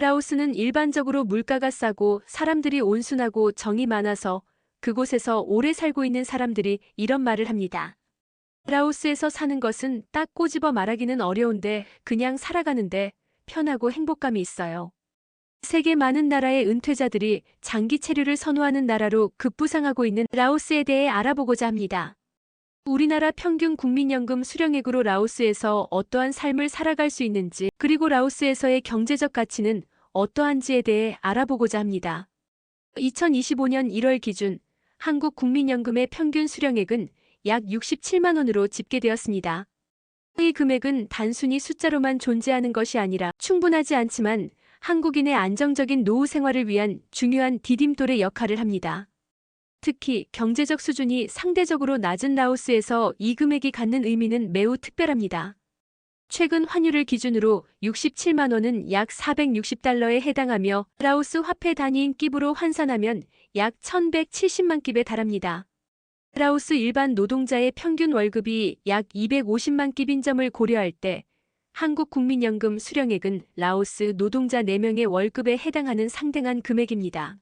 라오스는 일반적으로 물가가 싸고 사람들이 온순하고 정이 많아서 그곳에서 오래 살고 있는 사람들이 이런 말을 합니다. 라오스에서 사는 것은 딱 꼬집어 말하기는 어려운데 그냥 살아가는데 편하고 행복감이 있어요. 세계 많은 나라의 은퇴자들이 장기 체류를 선호하는 나라로 급부상하고 있는 라오스에 대해 알아보고자 합니다. 우리나라 평균 국민연금 수령액으로 라오스에서 어떠한 삶을 살아갈 수 있는지, 그리고 라오스에서의 경제적 가치는 어떠한지에 대해 알아보고자 합니다. 2025년 1월 기준 한국 국민연금의 평균 수령액은 약 67만 원으로 집계되었습니다. 이 금액은 단순히 숫자로만 존재하는 것이 아니라 충분하지 않지만 한국인의 안정적인 노후 생활을 위한 중요한 디딤돌의 역할을 합니다. 특히 경제적 수준이 상대적으로 낮은 라오스에서 이 금액이 갖는 의미는 매우 특별합니다. 최근 환율을 기준으로 67만 원은 약 460달러에 해당하며 라오스 화폐 단위인 끼브로 환산하면 약 1170만 끼에 달합니다. 라오스 일반 노동자의 평균 월급이 약 250만 끼인 점을 고려할 때 한국 국민연금 수령액은 라오스 노동자 4명의 월급에 해당하는 상당한 금액입니다.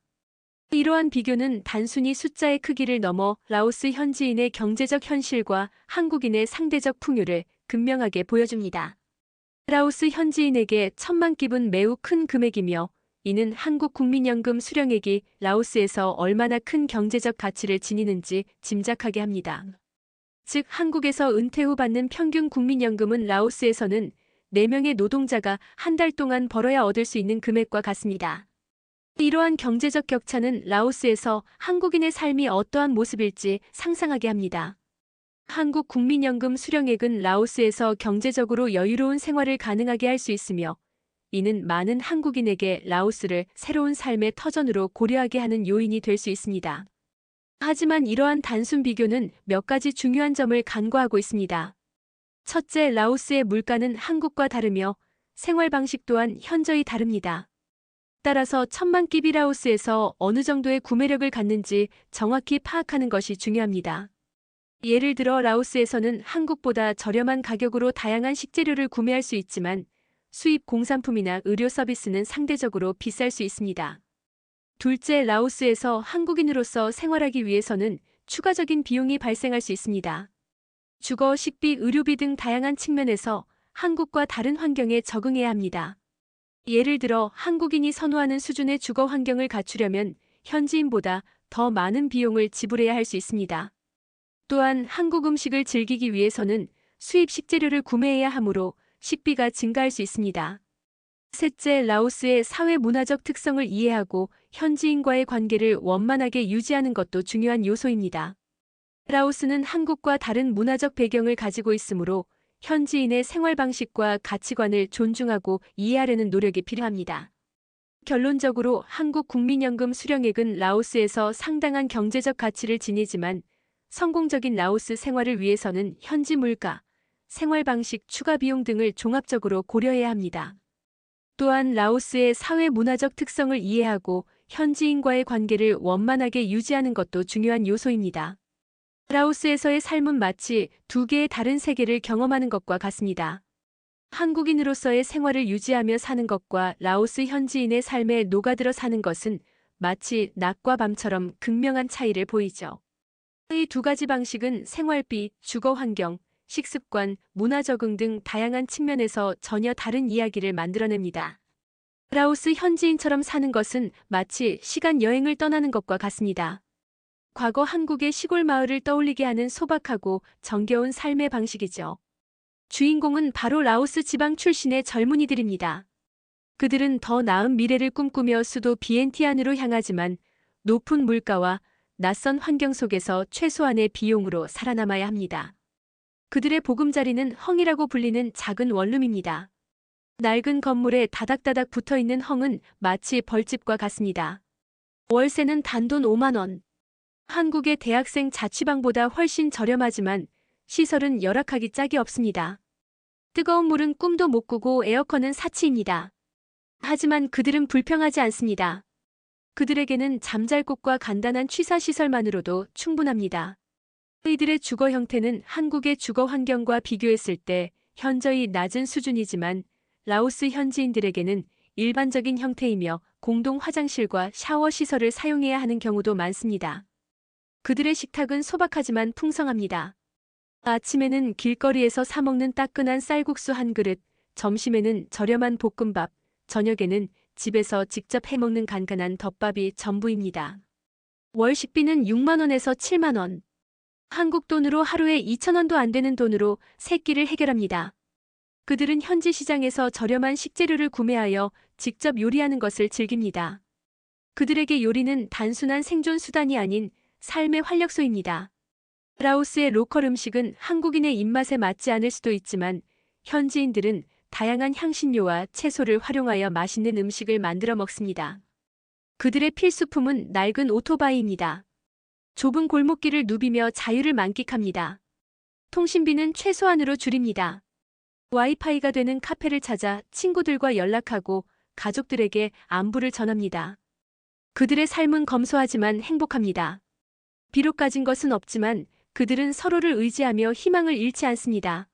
이러한 비교는 단순히 숫자의 크기를 넘어 라오스 현지인의 경제적 현실과 한국인의 상대적 풍요를 극명하게 보여줍니다. 라오스 현지인에게 1000만 끼은 매우 큰 금액이며 이는 한국 국민연금 수령액이 라오스에서 얼마나 큰 경제적 가치를 지니는지 짐작하게 합니다. 즉 한국에서 은퇴 후 받는 평균 국민연금은 라오스에서는 4명의 노동자가 한 달 동안 벌어야 얻을 수 있는 금액과 같습니다. 이러한 경제적 격차는 라오스에서 한국인의 삶이 어떠한 모습일지 상상하게 합니다. 한국 국민연금 수령액은 라오스에서 경제적으로 여유로운 생활을 가능하게 할 수 있으며 이는 많은 한국인에게 라오스를 새로운 삶의 터전으로 고려하게 하는 요인이 될 수 있습니다. 하지만 이러한 단순 비교는 몇 가지 중요한 점을 간과하고 있습니다. 첫째, 라오스의 물가는 한국과 다르며 생활 방식 또한 현저히 다릅니다. 따라서 1000만 끼비 라오스에서 어느 정도의 구매력을 갖는지 정확히 파악하는 것이 중요합니다. 예를 들어 라오스에서는 한국보다 저렴한 가격으로 다양한 식재료를 구매할 수 있지만 수입 공산품이나 의료 서비스는 상대적으로 비쌀 수 있습니다. 둘째, 라오스에서 한국인으로서 생활하기 위해서는 추가적인 비용이 발생할 수 있습니다. 주거, 식비, 의료비 등 다양한 측면에서 한국과 다른 환경에 적응해야 합니다. 예를 들어 한국인이 선호하는 수준의 주거 환경을 갖추려면 현지인보다 더 많은 비용을 지불해야 할 수 있습니다. 또한 한국 음식을 즐기기 위해서는 수입 식재료를 구매해야 하므로 식비가 증가할 수 있습니다. 셋째, 라오스의 사회 문화적 특성을 이해하고 현지인과의 관계를 원만하게 유지하는 것도 중요한 요소입니다. 라오스는 한국과 다른 문화적 배경을 가지고 있으므로 현지인의 생활 방식과 가치관을 존중하고 이해하려는 노력이 필요합니다. 결론적으로 한국 국민연금 수령액은 라오스에서 상당한 경제적 가치를 지니지만 성공적인 라오스 생활을 위해서는 현지 물가, 생활 방식, 추가 비용 등을 종합적으로 고려해야 합니다. 또한 라오스의 사회 문화적 특성을 이해하고 현지인과의 관계를 원만하게 유지하는 것도 중요한 요소입니다. 라오스에서의 삶은 마치 두 개의 다른 세계를 경험하는 것과 같습니다. 한국인으로서의 생활을 유지하며 사는 것과 라오스 현지인의 삶에 녹아들어 사는 것은 마치 낮과 밤처럼 극명한 차이를 보이죠. 이 두 가지 방식은 생활비, 주거 환경, 식습관, 문화 적응 등 다양한 측면에서 전혀 다른 이야기를 만들어냅니다. 라오스 현지인처럼 사는 것은 마치 시간 여행을 떠나는 것과 같습니다. 과거 한국의 시골 마을을 떠올리게 하는 소박하고 정겨운 삶의 방식이죠. 주인공은 바로 라오스 지방 출신의 젊은이들입니다. 그들은 더 나은 미래를 꿈꾸며 수도 비엔티안으로 향하지만 높은 물가와 낯선 환경 속에서 최소한의 비용으로 살아남아야 합니다. 그들의 보금자리는 헝이라고 불리는 작은 원룸입니다. 낡은 건물에 다닥다닥 붙어있는 헝은 마치 벌집과 같습니다. 월세는 단돈 5만 원. 한국의 대학생 자취방보다 훨씬 저렴하지만 시설은 열악하기 짝이 없습니다. 뜨거운 물은 꿈도 못 꾸고 에어컨은 사치입니다. 하지만 그들은 불평하지 않습니다. 그들에게는 잠잘 곳과 간단한 취사시설만으로도 충분합니다. 이들의 주거 형태는 한국의 주거 환경과 비교했을 때 현저히 낮은 수준이지만 라오스 현지인들에게는 일반적인 형태이며 공동 화장실과 샤워 시설을 사용해야 하는 경우도 많습니다. 그들의 식탁은 소박하지만 풍성합니다. 아침에는 길거리에서 사 먹는 따끈한 쌀국수 한 그릇, 점심에는 저렴한 볶음밥, 저녁에는 집에서 직접 해먹는 간간한 덮밥이 전부입니다. 월 식비는 6만 원에서 7만 원. 한국 돈으로 하루에 2천 원도 안 되는 돈으로 세 끼를 해결합니다. 그들은 현지 시장에서 저렴한 식재료를 구매하여 직접 요리하는 것을 즐깁니다. 그들에게 요리는 단순한 생존 수단이 아닌 삶의 활력소입니다. 라오스의 로컬 음식은 한국인의 입맛에 맞지 않을 수도 있지만 현지인들은 다양한 향신료와 채소를 활용하여 맛있는 음식을 만들어 먹습니다. 그들의 필수품은 낡은 오토바이입니다. 좁은 골목길을 누비며 자유를 만끽합니다. 통신비는 최소한으로 줄입니다. 와이파이가 되는 카페를 찾아 친구들과 연락하고 가족들에게 안부를 전합니다. 그들의 삶은 검소하지만 행복합니다. 비록 가진 것은 없지만 그들은 서로를 의지하며 희망을 잃지 않습니다.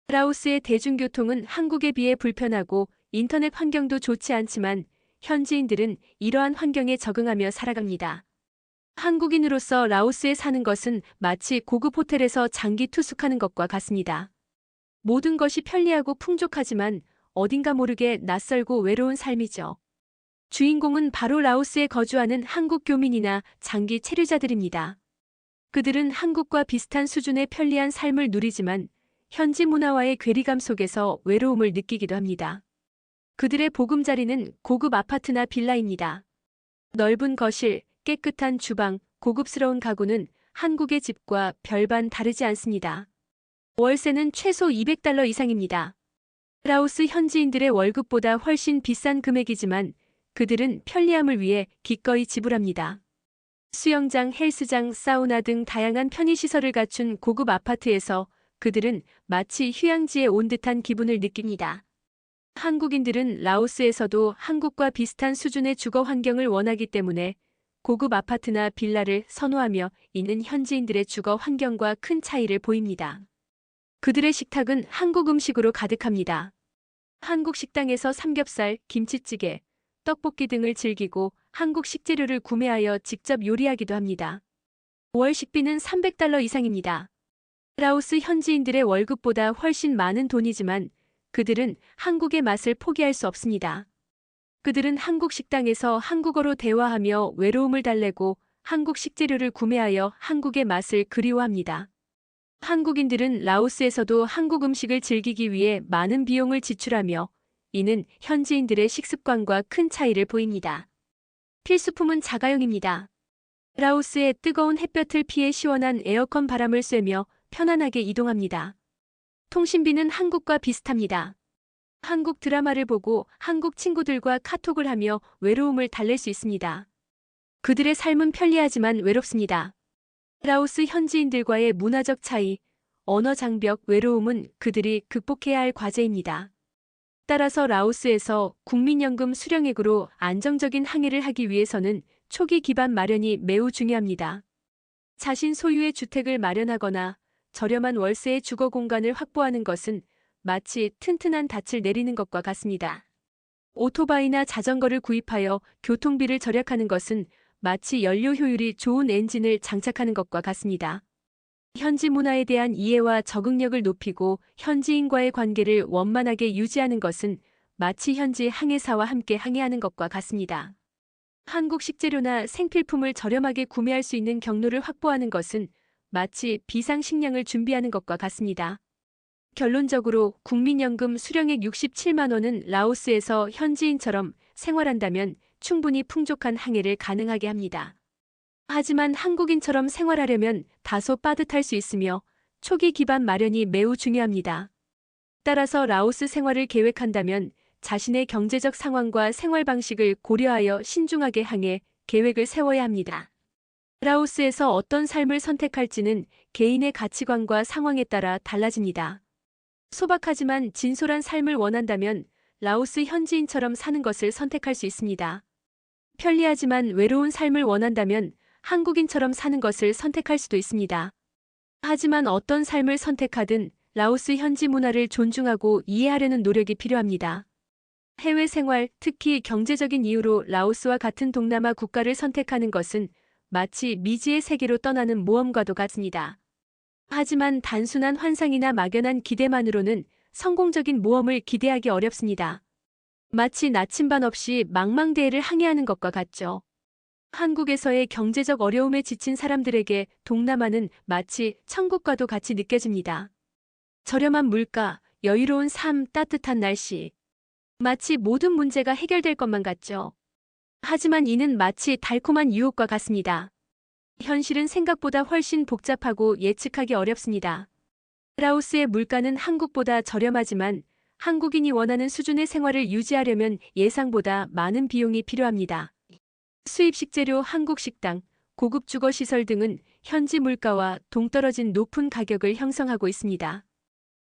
라오스의 대중교통은 한국에 비해 불편하고 인터넷 환경도 좋지 않지만 현지인들은 이러한 환경에 적응하며 살아갑니다. 한국인으로서 라오스에 사는 것은 마치 고급 호텔에서 장기 투숙하는 것과 같습니다. 모든 것이 편리하고 풍족하지만 어딘가 모르게 낯설고 외로운 삶이죠. 주인공은 바로 라오스에 거주하는 한국 교민이나 장기 체류자들입니다. 그들은 한국과 비슷한 수준의 편리한 삶을 누리지만 현지 문화와의 괴리감 속에서 외로움을 느끼기도 합니다. 그들의 보금자리는 고급 아파트나 빌라입니다. 넓은 거실, 깨끗한 주방, 고급스러운 가구는 한국의 집과 별반 다르지 않습니다. 월세는 최소 200달러 이상입니다. 라오스 현지인들의 월급보다 훨씬 비싼 금액이지만 그들은 편리함을 위해 기꺼이 지불합니다. 수영장, 헬스장, 사우나 등 다양한 편의시설을 갖춘 고급 아파트에서 그들은 마치 휴양지에 온 듯한 기분을 느낍니다. 한국인들은 라오스에서도 한국과 비슷한 수준의 주거 환경을 원하기 때문에 고급 아파트나 빌라를 선호하며 이는 현지인들의 주거 환경과 큰 차이를 보입니다. 그들의 식탁은 한국 음식으로 가득합니다. 한국 식당에서 삼겹살, 김치찌개, 떡볶이 등을 즐기고 한국 식재료를 구매하여 직접 요리하기도 합니다. 월 식비는 300달러 이상입니다. 라오스 현지인들의 월급보다 훨씬 많은 돈이지만 그들은 한국의 맛을 포기할 수 없습니다. 그들은 한국 식당에서 한국어로 대화하며 외로움을 달래고 한국 식재료를 구매하여 한국의 맛을 그리워합니다. 한국인들은 라오스에서도 한국 음식을 즐기기 위해 많은 비용을 지출하며 이는 현지인들의 식습관과 큰 차이를 보입니다. 필수품은 자가용입니다. 라오스의 뜨거운 햇볕을 피해 시원한 에어컨 바람을 쐬며 편안하게 이동합니다. 통신비는 한국과 비슷합니다. 한국 드라마를 보고 한국 친구들과 카톡을 하며 외로움을 달랠 수 있습니다. 그들의 삶은 편리하지만 외롭습니다. 라오스 현지인들과의 문화적 차이, 언어 장벽, 외로움은 그들이 극복해야 할 과제입니다. 따라서 라오스에서 국민연금 수령액으로 안정적인 항해를 하기 위해서는 초기 기반 마련이 매우 중요합니다. 자신 소유의 주택을 마련하거나 저렴한 월세의 주거 공간을 확보하는 것은 마치 튼튼한 닻을 내리는 것과 같습니다. 오토바이나 자전거를 구입하여 교통비를 절약하는 것은 마치 연료 효율이 좋은 엔진을 장착하는 것과 같습니다. 현지 문화에 대한 이해와 적응력을 높이고 현지인과의 관계를 원만하게 유지하는 것은 마치 현지 항해사와 함께 항해하는 것과 같습니다. 한국 식재료나 생필품을 저렴하게 구매할 수 있는 경로를 확보하는 것은 마치 비상식량을 준비하는 것과 같습니다. 결론적으로 국민연금 수령액 67만 원은 라오스에서 현지인처럼 생활한다면 충분히 풍족한 항해를 가능하게 합니다. 하지만 한국인처럼 생활하려면 다소 빠듯할 수 있으며 초기 기반 마련이 매우 중요합니다. 따라서 라오스 생활을 계획한다면 자신의 경제적 상황과 생활 방식을 고려하여 신중하게 항해 계획을 세워야 합니다. 라오스에서 어떤 삶을 선택할지는 개인의 가치관과 상황에 따라 달라집니다. 소박하지만 진솔한 삶을 원한다면 라오스 현지인처럼 사는 것을 선택할 수 있습니다. 편리하지만 외로운 삶을 원한다면 한국인처럼 사는 것을 선택할 수도 있습니다. 하지만 어떤 삶을 선택하든 라오스 현지 문화를 존중하고 이해하려는 노력이 필요합니다. 해외 생활, 특히 경제적인 이유로 라오스와 같은 동남아 국가를 선택하는 것은 마치 미지의 세계로 떠나는 모험과도 같습니다. 하지만 단순한 환상이나 막연한 기대만으로는 성공적인 모험을 기대하기 어렵습니다. 마치 나침반 없이 망망대해를 항해하는 것과 같죠. 한국에서의 경제적 어려움에 지친 사람들에게 동남아는 마치 천국과도 같이 느껴집니다. 저렴한 물가, 여유로운 삶, 따뜻한 날씨. 마치 모든 문제가 해결될 것만 같죠. 하지만 이는 마치 달콤한 유혹과 같습니다. 현실은 생각보다 훨씬 복잡하고 예측하기 어렵습니다. 라오스의 물가는 한국보다 저렴하지만 한국인이 원하는 수준의 생활을 유지하려면 예상보다 많은 비용이 필요합니다. 수입 식재료, 한국 식당, 고급 주거 시설 등은 현지 물가와 동떨어진 높은 가격을 형성하고 있습니다.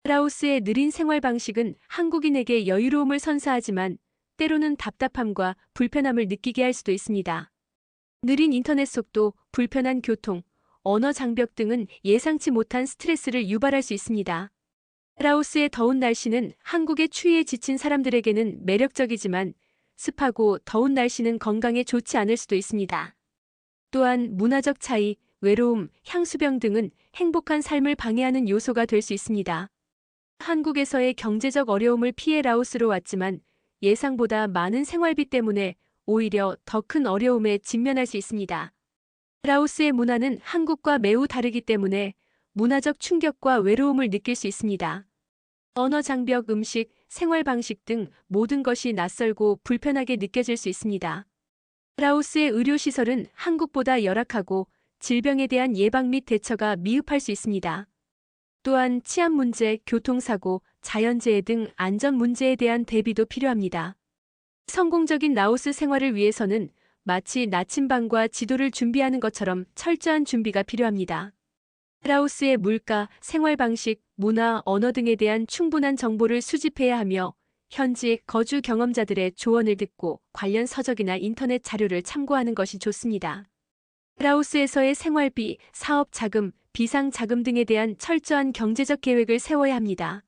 라오스의 느린 생활 방식은 한국인에게 여유로움을 선사하지만 때로는 답답함과 불편함을 느끼게 할 수도 있습니다. 느린 인터넷 속도, 불편한 교통, 언어 장벽 등은 예상치 못한 스트레스를 유발할 수 있습니다. 라오스의 더운 날씨는 한국의 추위에 지친 사람들에게는 매력적이지만 습하고 더운 날씨는 건강에 좋지 않을 수도 있습니다. 또한 문화적 차이, 외로움, 향수병 등은 행복한 삶을 방해하는 요소가 될 수 있습니다. 한국에서의 경제적 어려움을 피해 라오스로 왔지만 예상보다 많은 생활비 때문에 오히려 더 큰 어려움에 직면할 수 있습니다. 라오스의 문화는 한국과 매우 다르기 때문에 문화적 충격과 외로움을 느낄 수 있습니다. 언어 장벽, 음식, 생활 방식 등 모든 것이 낯설고 불편하게 느껴질 수 있습니다. 라오스의 의료시설은 한국보다 열악하고 질병에 대한 예방 및 대처가 미흡할 수 있습니다. 또한 치안 문제, 교통사고, 자연재해 등 안전 문제에 대한 대비도 필요합니다. 성공적인 라오스 생활을 위해서는 마치 나침반과 지도를 준비하는 것처럼 철저한 준비가 필요합니다. 라오스의 물가, 생활 방식, 문화, 언어 등에 대한 충분한 정보를 수집해야 하며 현지 거주 경험자들의 조언을 듣고 관련 서적이나 인터넷 자료를 참고하는 것이 좋습니다. 라오스에서의 생활비, 사업 자금, 비상 자금 등에 대한 철저한 경제적 계획을 세워야 합니다.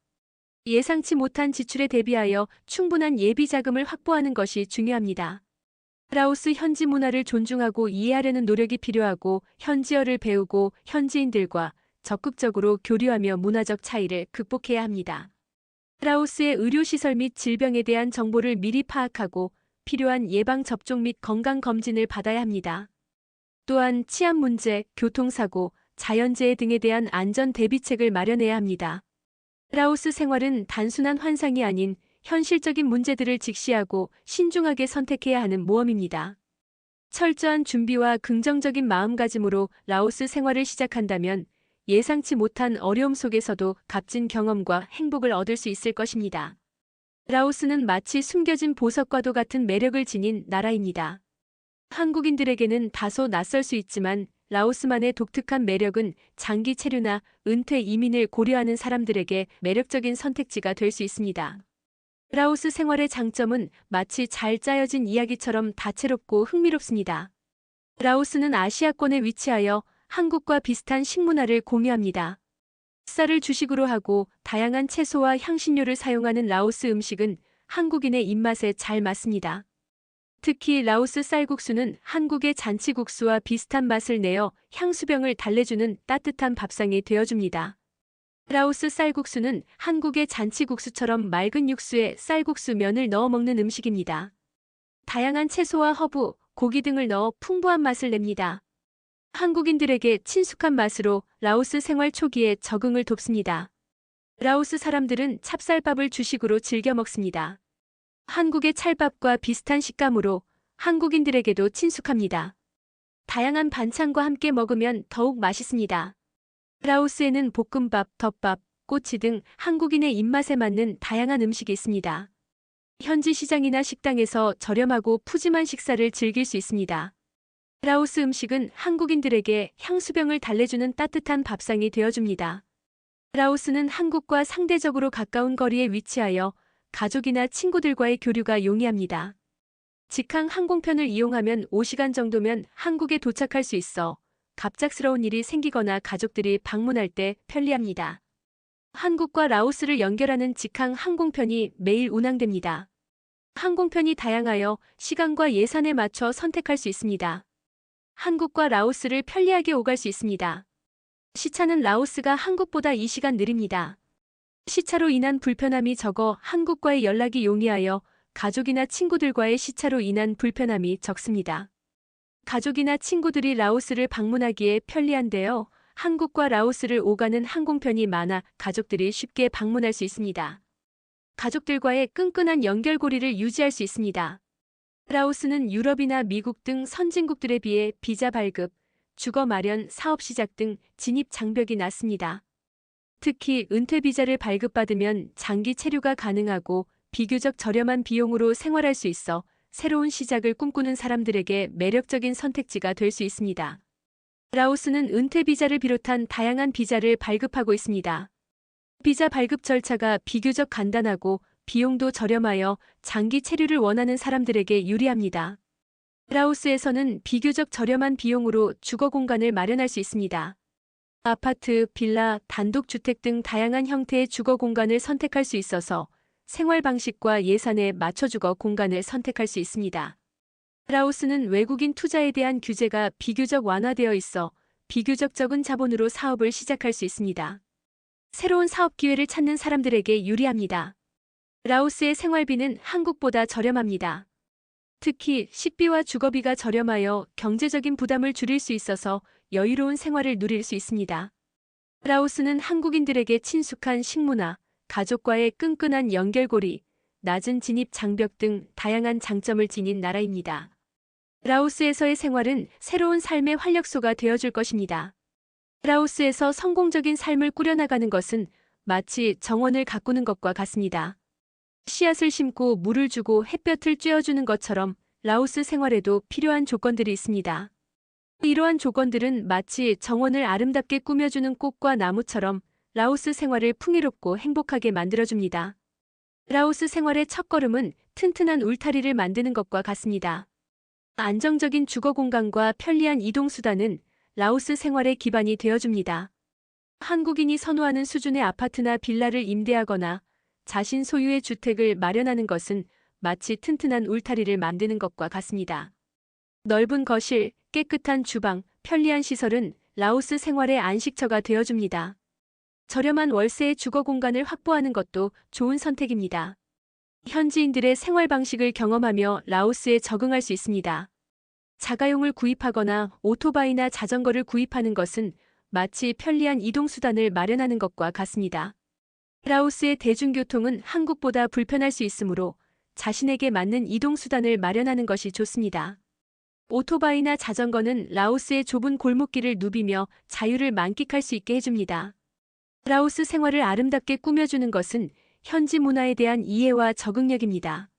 예상치 못한 지출에 대비하여 충분한 예비 자금을 확보하는 것이 중요합니다. 라오스 현지 문화를 존중하고 이해하려는 노력이 필요하고 현지어를 배우고 현지인들과 적극적으로 교류하며 문화적 차이를 극복해야 합니다. 라오스의 의료시설 및 질병에 대한 정보를 미리 파악하고 필요한 예방접종 및 건강검진을 받아야 합니다. 또한 치안 문제, 교통사고, 자연재해 등에 대한 안전 대비책을 마련해야 합니다. 라오스 생활은 단순한 환상이 아닌 현실적인 문제들을 직시하고 신중하게 선택해야 하는 모험입니다. 철저한 준비와 긍정적인 마음가짐으로 라오스 생활을 시작한다면 예상치 못한 어려움 속에서도 값진 경험과 행복을 얻을 수 있을 것입니다. 라오스는 마치 숨겨진 보석과도 같은 매력을 지닌 나라입니다. 한국인들에게는 다소 낯설 수 있지만 라오스만의 독특한 매력은 장기 체류나 은퇴 이민을 고려하는 사람들에게 매력적인 선택지가 될 수 있습니다. 라오스 생활의 장점은 마치 잘 짜여진 이야기처럼 다채롭고 흥미롭습니다. 라오스는 아시아권에 위치하여 한국과 비슷한 식문화를 공유합니다. 쌀을 주식으로 하고 다양한 채소와 향신료를 사용하는 라오스 음식은 한국인의 입맛에 잘 맞습니다. 특히 라오스 쌀국수는 한국의 잔치국수와 비슷한 맛을 내어 향수병을 달래주는 따뜻한 밥상이 되어줍니다. 라오스 쌀국수는 한국의 잔치국수처럼 맑은 육수에 쌀국수 면을 넣어 먹는 음식입니다. 다양한 채소와 허브, 고기 등을 넣어 풍부한 맛을 냅니다. 한국인들에게 친숙한 맛으로 라오스 생활 초기에 적응을 돕습니다. 라오스 사람들은 찹쌀밥을 주식으로 즐겨 먹습니다. 한국의 찰밥과 비슷한 식감으로 한국인들에게도 친숙합니다. 다양한 반찬과 함께 먹으면 더욱 맛있습니다. 라오스에는 볶음밥, 덮밥, 꼬치 등 한국인의 입맛에 맞는 다양한 음식이 있습니다. 현지 시장이나 식당에서 저렴하고 푸짐한 식사를 즐길 수 있습니다. 라오스 음식은 한국인들에게 향수병을 달래주는 따뜻한 밥상이 되어줍니다. 라오스는 한국과 상대적으로 가까운 거리에 위치하여 가족이나 친구들과의 교류가 용이합니다. 직항 항공편을 이용하면 5시간 정도면 한국에 도착할 수 있어 갑작스러운 일이 생기거나 가족들이 방문할 때 편리합니다. 한국과 라오스를 연결하는 직항 항공편이 매일 운항됩니다. 항공편이 다양하여 시간과 예산에 맞춰 선택할 수 있습니다. 한국과 라오스를 편리하게 오갈 수 있습니다. 시차는 라오스가 한국보다 2시간 느립니다. 시차로 인한 불편함이 적어 한국과의 연락이 용이하여 가족이나 친구들과의 시차로 인한 불편함이 적습니다. 가족이나 친구들이 라오스를 방문하기에 편리한데요. 한국과 라오스를 오가는 항공편이 많아 가족들이 쉽게 방문할 수 있습니다. 가족들과의 끈끈한 연결고리를 유지할 수 있습니다. 라오스는 유럽이나 미국 등 선진국들에 비해 비자 발급, 주거 마련, 사업 시작 등 진입 장벽이 낮습니다. 특히 은퇴 비자를 발급받으면 장기 체류가 가능하고 비교적 저렴한 비용으로 생활할 수 있어 새로운 시작을 꿈꾸는 사람들에게 매력적인 선택지가 될 수 있습니다. 라오스는 은퇴 비자를 비롯한 다양한 비자를 발급하고 있습니다. 비자 발급 절차가 비교적 간단하고 비용도 저렴하여 장기 체류를 원하는 사람들에게 유리합니다. 라오스에서는 비교적 저렴한 비용으로 주거 공간을 마련할 수 있습니다. 아파트, 빌라, 단독주택 등 다양한 형태의 주거 공간을 선택할 수 있어서 생활 방식과 예산에 맞춰 주거 공간을 선택할 수 있습니다. 라오스는 외국인 투자에 대한 규제가 비교적 완화되어 있어 비교적 적은 자본으로 사업을 시작할 수 있습니다. 새로운 사업 기회를 찾는 사람들에게 유리합니다. 라오스의 생활비는 한국보다 저렴합니다. 특히 식비와 주거비가 저렴하여 경제적인 부담을 줄일 수 있어서 여유로운 생활을 누릴 수 있습니다. 라오스는 한국인들에게 친숙한 식문화, 가족과의 끈끈한 연결고리, 낮은 진입 장벽 등 다양한 장점을 지닌 나라입니다. 라오스에서의 생활은 새로운 삶의 활력소가 되어줄 것입니다. 라오스에서 성공적인 삶을 꾸려나가는 것은 마치 정원을 가꾸는 것과 같습니다. 씨앗을 심고 물을 주고 햇볕을 쬐어주는 것처럼 라오스 생활에도 필요한 조건들이 있습니다. 이러한 조건들은 마치 정원을 아름답게 꾸며주는 꽃과 나무처럼 라오스 생활을 풍요롭고 행복하게 만들어줍니다. 라오스 생활의 첫걸음은 튼튼한 울타리를 만드는 것과 같습니다. 안정적인 주거 공간과 편리한 이동 수단은 라오스 생활의 기반이 되어줍니다. 한국인이 선호하는 수준의 아파트나 빌라를 임대하거나 자신 소유의 주택을 마련하는 것은 마치 튼튼한 울타리를 만드는 것과 같습니다. 넓은 거실, 깨끗한 주방, 편리한 시설은 라오스 생활의 안식처가 되어줍니다. 저렴한 월세의 주거 공간을 확보하는 것도 좋은 선택입니다. 현지인들의 생활 방식을 경험하며 라오스에 적응할 수 있습니다. 자가용을 구입하거나 오토바이나 자전거를 구입하는 것은 마치 편리한 이동수단을 마련하는 것과 같습니다. 라오스의 대중교통은 한국보다 불편할 수 있으므로 자신에게 맞는 이동수단을 마련하는 것이 좋습니다. 오토바이나 자전거는 라오스의 좁은 골목길을 누비며 자유를 만끽할 수 있게 해줍니다. 라오스 생활을 아름답게 꾸며주는 것은 현지 문화에 대한 이해와 적응력입니다.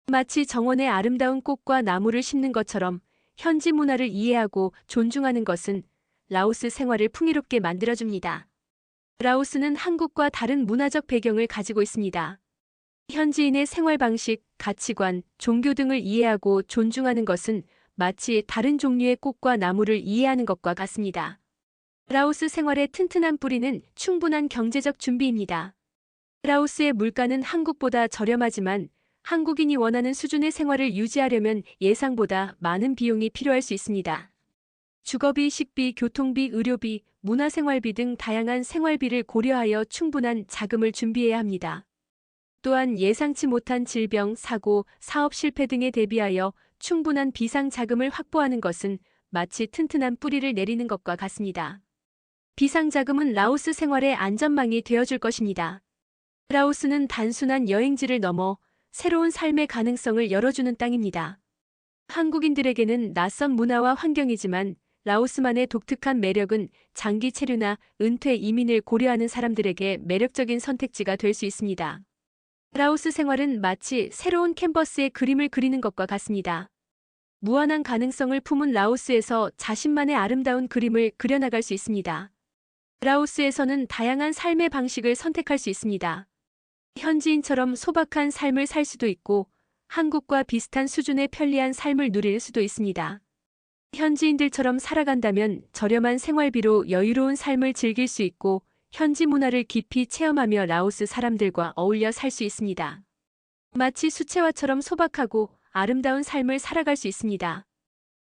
마치 정원에 아름다운 꽃과 나무를 심는 것처럼 현지 문화를 이해하고 존중하는 것은 라오스 생활을 풍요롭게 만들어줍니다. 라오스는 한국과 다른 문화적 배경을 가지고 있습니다. 현지인의 생활 방식, 가치관, 종교 등을 이해하고 존중하는 것은 마치 다른 종류의 꽃과 나무를 이해하는 것과 같습니다. 라오스 생활의 튼튼한 뿌리는 충분한 경제적 준비입니다. 라오스의 물가는 한국보다 저렴하지만 한국인이 원하는 수준의 생활을 유지하려면 예상보다 많은 비용이 필요할 수 있습니다. 주거비, 식비, 교통비, 의료비, 문화생활비 등 다양한 생활비를 고려하여 충분한 자금을 준비해야 합니다. 또한 예상치 못한 질병, 사고, 사업 실패 등에 대비하여 충분한 비상 자금을 확보하는 것은 마치 튼튼한 뿌리를 내리는 것과 같습니다. 비상 자금은 라오스 생활의 안전망이 되어줄 것입니다. 라오스는 단순한 여행지를 넘어 새로운 삶의 가능성을 열어주는 땅입니다. 한국인들에게는 낯선 문화와 환경이지만 라오스만의 독특한 매력은 장기 체류나 은퇴 이민을 고려하는 사람들에게 매력적인 선택지가 될 수 있습니다. 라오스 생활은 마치 새로운 캔버스에 그림을 그리는 것과 같습니다. 무한한 가능성을 품은 라오스에서 자신만의 아름다운 그림을 그려나갈 수 있습니다. 라오스에서는 다양한 삶의 방식을 선택할 수 있습니다. 현지인처럼 소박한 삶을 살 수도 있고 한국과 비슷한 수준의 편리한 삶을 누릴 수도 있습니다. 현지인들처럼 살아간다면 저렴한 생활비로 여유로운 삶을 즐길 수 있고 현지 문화를 깊이 체험하며 라오스 사람들과 어울려 살 수 있습니다. 마치 수채화처럼 소박하고 아름다운 삶을 살아갈 수 있습니다.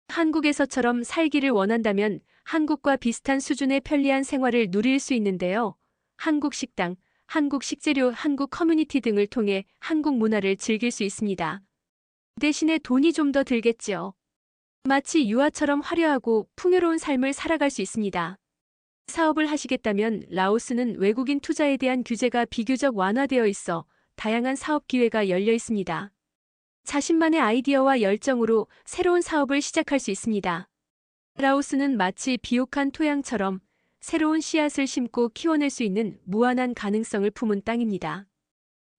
한국에서처럼 살기를 원한다면 한국과 비슷한 수준의 편리한 생활을 누릴 수 있는데요. 한국 식당, 한국 식재료, 한국 커뮤니티 등을 통해 한국 문화를 즐길 수 있습니다. 대신에 돈이 좀 더 들겠지요. 마치 유아처럼 화려하고 풍요로운 삶을 살아갈 수 있습니다. 사업을 하시겠다면 라오스는 외국인 투자에 대한 규제가 비교적 완화되어 있어 다양한 사업 기회가 열려 있습니다. 자신만의 아이디어와 열정으로 새로운 사업을 시작할 수 있습니다. 라오스는 마치 비옥한 토양처럼 새로운 씨앗을 심고 키워낼 수 있는 무한한 가능성을 품은 땅입니다.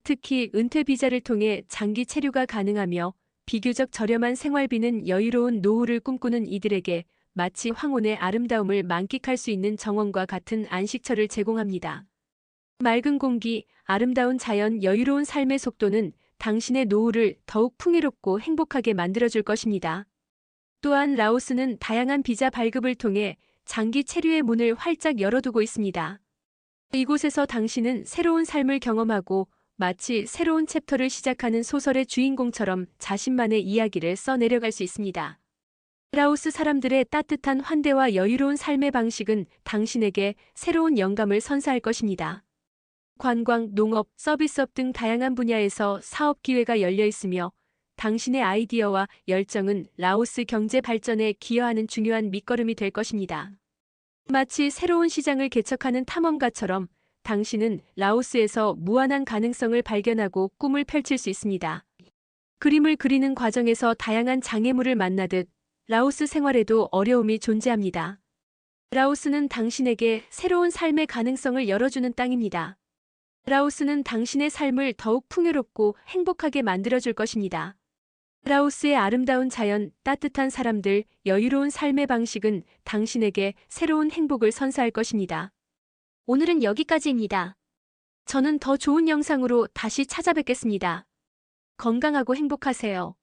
특히 은퇴 비자를 통해 장기 체류가 가능하며 비교적 저렴한 생활비는 여유로운 노후를 꿈꾸는 이들에게 마치 황혼의 아름다움을 만끽할 수 있는 정원과 같은 안식처를 제공합니다. 맑은 공기, 아름다운 자연, 여유로운 삶의 속도는 당신의 노후를 더욱 풍요롭고 행복하게 만들어줄 것입니다. 또한 라오스는 다양한 비자 발급을 통해 장기 체류의 문을 활짝 열어두고 있습니다. 이곳에서 당신은 새로운 삶을 경험하고 마치 새로운 챕터를 시작하는 소설의 주인공처럼 자신만의 이야기를 써내려갈 수 있습니다. 라오스 사람들의 따뜻한 환대와 여유로운 삶의 방식은 당신에게 새로운 영감을 선사할 것입니다. 관광, 농업, 서비스업 등 다양한 분야에서 사업 기회가 열려 있으며 당신의 아이디어와 열정은 라오스 경제 발전에 기여하는 중요한 밑거름이 될 것입니다. 마치 새로운 시장을 개척하는 탐험가처럼 당신은 라오스에서 무한한 가능성을 발견하고 꿈을 펼칠 수 있습니다. 그림을 그리는 과정에서 다양한 장애물을 만나듯 라오스 생활에도 어려움이 존재합니다. 라오스는 당신에게 새로운 삶의 가능성을 열어주는 땅입니다. 라오스는 당신의 삶을 더욱 풍요롭고 행복하게 만들어줄 것입니다. 라오스의 아름다운 자연, 따뜻한 사람들, 여유로운 삶의 방식은 당신에게 새로운 행복을 선사할 것입니다. 오늘은 여기까지입니다. 저는 더 좋은 영상으로 다시 찾아뵙겠습니다. 건강하고 행복하세요.